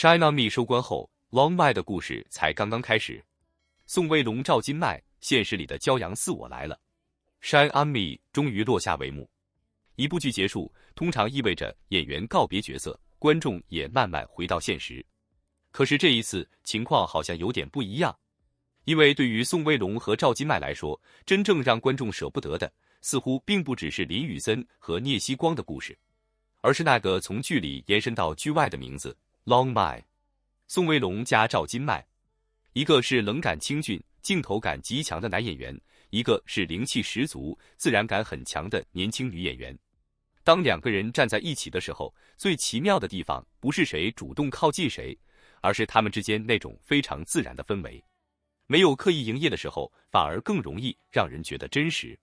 Shine on Me 收官后 ，Long Mai 的故事才刚刚开始。宋威龙赵今麦，现实里的骄阳似我来了。Shine on Me 终于落下帷幕。一部剧结束，通常意味着演员告别角色，观众也慢慢回到现实。可是这一次情况好像有点不一样，因为对于宋威龙和赵今麦来说，真正让观众舍不得的，似乎并不只是林宇森和聂曦光的故事，而是那个从剧里延伸到剧外的名字 Long Mai。宋威龙加赵今麦，一个是冷感清俊、镜头感极强的男演员，一个是灵气十足、自然感很强的年轻女演员。当两个人站在一起的时候，最奇妙的地方不是谁主动靠近谁，而是他们之间那种非常自然的氛围。没有刻意营业的时候，反而更容易让人觉得真实。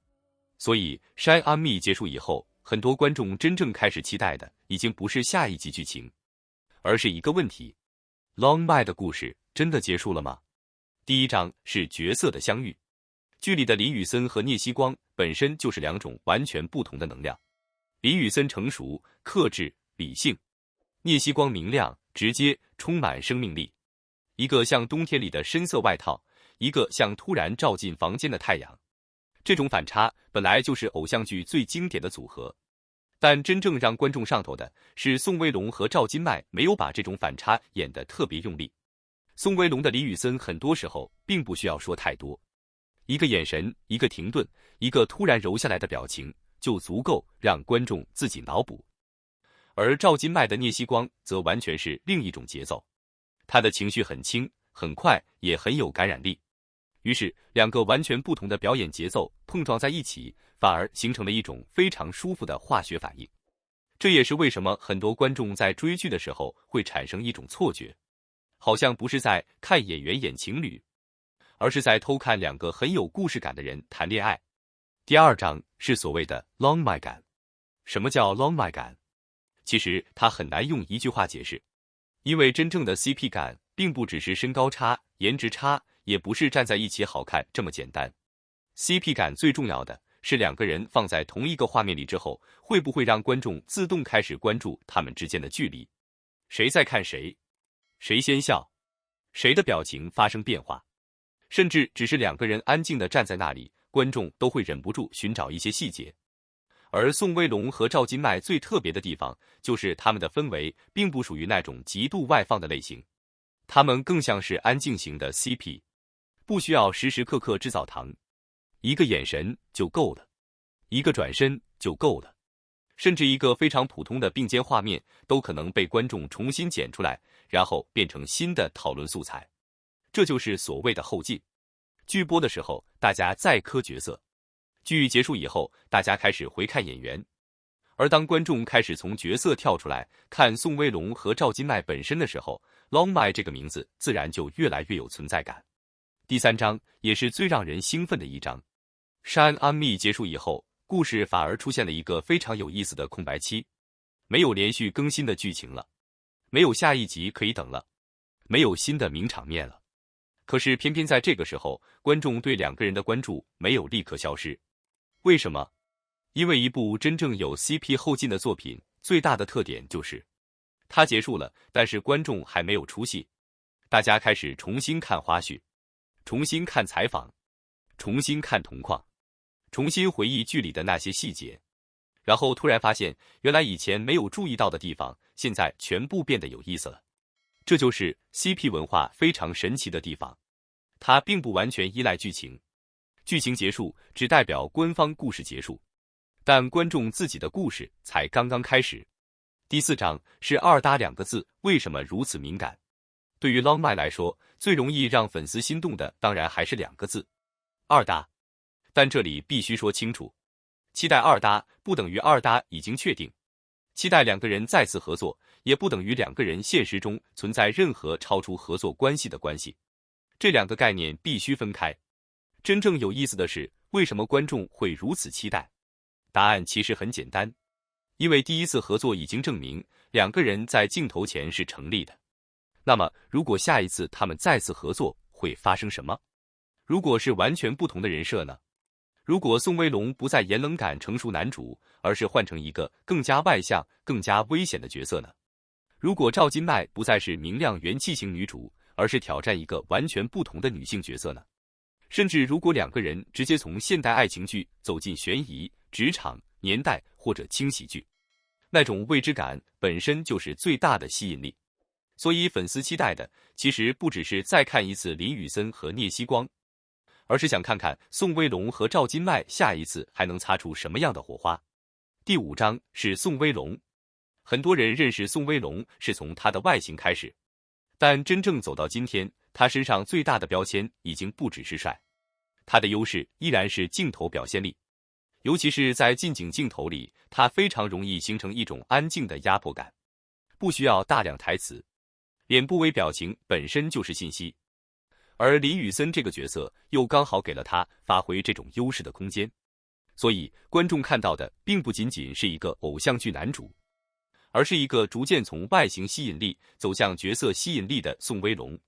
所以 Shine on Me 结束以后，很多观众真正开始期待的已经不是下一集剧情，而是一个问题：Long Mai 的故事真的结束了吗？第一章是角色的相遇。剧里的林宇森和聂曦光本身就是两种完全不同的能量。林宇森成熟、克制、理性，聂曦光明亮、直接、充满生命力。一个像冬天里的深色外套，一个像突然照进房间的太阳。这种反差本来就是偶像剧最经典的组合，但真正让观众上头的是宋威龙和赵今麦没有把这种反差演得特别用力。宋威龙的林宇森很多时候并不需要说太多，一个眼神，一个停顿，一个突然揉下来的表情，就足够让观众自己脑补。而赵今麦的聂曦光则完全是另一种节奏，他的情绪很轻、很快，也很有感染力。于是两个完全不同的表演节奏碰撞在一起，反而形成了一种非常舒服的化学反应。这也是为什么很多观众在追剧的时候会产生一种错觉，好像不是在看演员演情侣，而是在偷看两个很有故事感的人谈恋爱。第二章是所谓的 Long Mai 感。什么叫 Long Mai 感？其实它很难用一句话解释，因为真正的 CP 感并不只是身高差、颜值差，也不是站在一起好看这么简单。CP 感最重要的是两个人放在同一个画面里之后，会不会让观众自动开始关注他们之间的距离，谁在看谁，谁先笑，谁的表情发生变化，甚至只是两个人安静地站在那里，观众都会忍不住寻找一些细节。而宋威龙和赵今麦最特别的地方，就是他们的氛围并不属于那种极度外放的类型，他们更像是安静型的 CP， 不需要时时刻刻制造糖，一个眼神就够了，一个转身就够了，甚至一个非常普通的并肩画面都可能被观众重新剪出来，然后变成新的讨论素材。这就是所谓的后劲。剧播的时候大家在磕角色，剧结束以后大家开始回看演员，而当观众开始从角色跳出来看宋威龙和赵今麦本身的时候， Long Mai 这个名字自然就越来越有存在感。第三章也是最让人兴奋的一章。 Shine on Me 结束以后，故事反而出现了一个非常有意思的空白期，没有连续更新的剧情了，没有下一集可以等了，没有新的名场面了。可是偏偏在这个时候，观众对两个人的关注没有立刻消失。为什么？因为一部真正有 CP 后劲的作品，最大的特点就是它结束了，但是观众还没有出戏，大家开始重新看花絮，重新看采访，重新看同框，重新回忆剧里的那些细节，然后突然发现原来以前没有注意到的地方，现在全部变得有意思了。这就是 CP 文化非常神奇的地方，它并不完全依赖剧情，剧情结束只代表官方故事结束，但观众自己的故事才刚刚开始。第四章是二搭两个字为什么如此敏感。对于 Long Mai 来说，最容易让粉丝心动的当然还是两个字，二搭。但这里必须说清楚，期待二搭不等于二搭已经确定，期待两个人再次合作也不等于两个人现实中存在任何超出合作关系的关系，这两个概念必须分开。真正有意思的是，为什么观众会如此期待？答案其实很简单，因为第一次合作已经证明两个人在镜头前是成立的。那么如果下一次他们再次合作会发生什么？如果是完全不同的人设呢？如果宋威龙不再演冷感成熟男主，而是换成一个更加外向、更加危险的角色呢？如果赵今麦不再是明亮元气型女主，而是挑战一个完全不同的女性角色呢？甚至如果两个人直接从现代爱情剧走进悬疑、职场、年代或者轻喜剧，那种未知感本身就是最大的吸引力。所以粉丝期待的其实不只是再看一次林宇森和聂曦光，而是想看看宋威龙和赵今麦下一次还能擦出什么样的火花。第5章是宋威龙。很多人认识宋威龙是从他的外形开始，但真正走到今天，他身上最大的标签已经不只是帅，他的优势依然是镜头表现力。尤其是在近景镜头里，他非常容易形成一种安静的压迫感，不需要大量台词，脸部微表情本身就是信息。而林宇森这个角色又刚好给了他发挥这种优势的空间，所以观众看到的并不仅仅是一个偶像剧男主，而是一个逐渐从外形吸引力走向角色吸引力的宋威龙。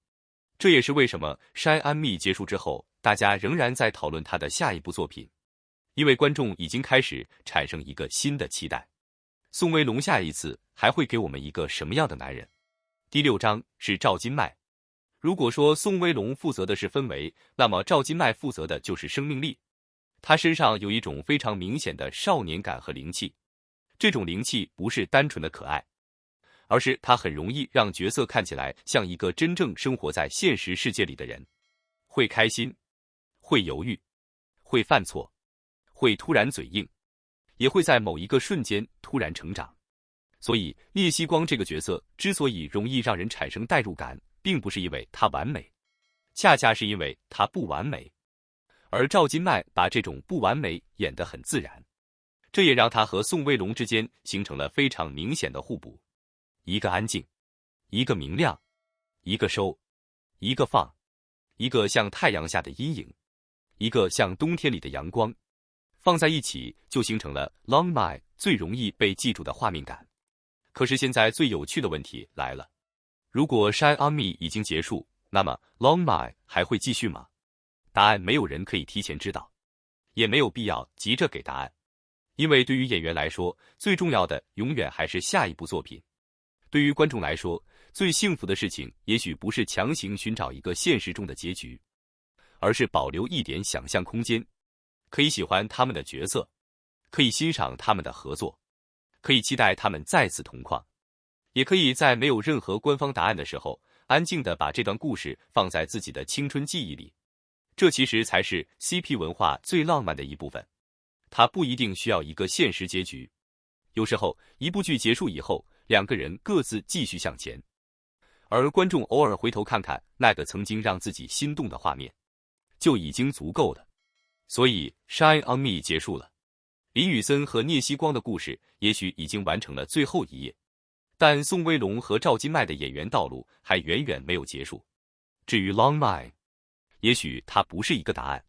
这也是为什么《山安密》结束之后，大家仍然在讨论他的下一部作品，因为观众已经开始产生一个新的期待。宋威龙下一次还会给我们一个什么样的男人？第6章是赵今麦。如果说宋威龙负责的是氛围，那么赵今麦负责的就是生命力。他身上有一种非常明显的少年感和灵气，这种灵气不是单纯的可爱，而是他很容易让角色看起来像一个真正生活在现实世界里的人，会开心，会犹豫，会犯错，会突然嘴硬，也会在某一个瞬间突然成长。所以聂曦光这个角色之所以容易让人产生代入感，并不是因为他完美，恰恰是因为他不完美。而赵今麦把这种不完美演得很自然，这也让他和宋威龙之间形成了非常明显的互补。一个安静，一个明亮，一个收，一个放，一个像太阳下的阴影，一个像冬天里的阳光，放在一起就形成了 Long Mai 最容易被记住的画面感。可是现在最有趣的问题来了，如果山阿密已经结束，那么 Long Mai 还会继续吗？答案没有人可以提前知道，也没有必要急着给答案，因为对于演员来说，最重要的永远还是下一部作品。对于观众来说，最幸福的事情也许不是强行寻找一个现实中的结局，而是保留一点想象空间，可以喜欢他们的角色，可以欣赏他们的合作，可以期待他们再次同框，也可以在没有任何官方答案的时候，安静地把这段故事放在自己的青春记忆里。这其实才是 CP 文化最浪漫的一部分，它不一定需要一个现实结局。有时候，一部剧结束以后，两个人各自继续向前，而观众偶尔回头看看那个曾经让自己心动的画面，就已经足够了。所以 Shine on Me 结束了，林宇森和聂曦光的故事也许已经完成了最后一页，但宋威龙和赵今麦的演员道路还远远没有结束。至于 Long Mai， 也许它不是一个答案，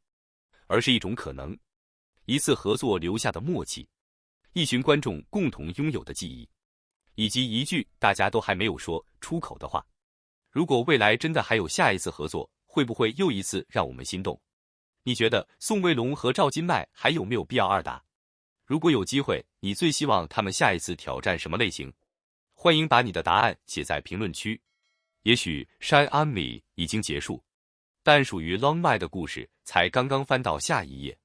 而是一种可能，一次合作留下的默契，一群观众共同拥有的记忆，以及一句大家都还没有说出口的话。如果未来真的还有下一次合作，会不会又一次让我们心动？你觉得宋威龙和赵今麦还有没有必要二打？如果有机会，你最希望他们下一次挑战什么类型？欢迎把你的答案写在评论区。也许 Shine on Me 已经结束，但属于 Long Mai 的故事才刚刚翻到下一页。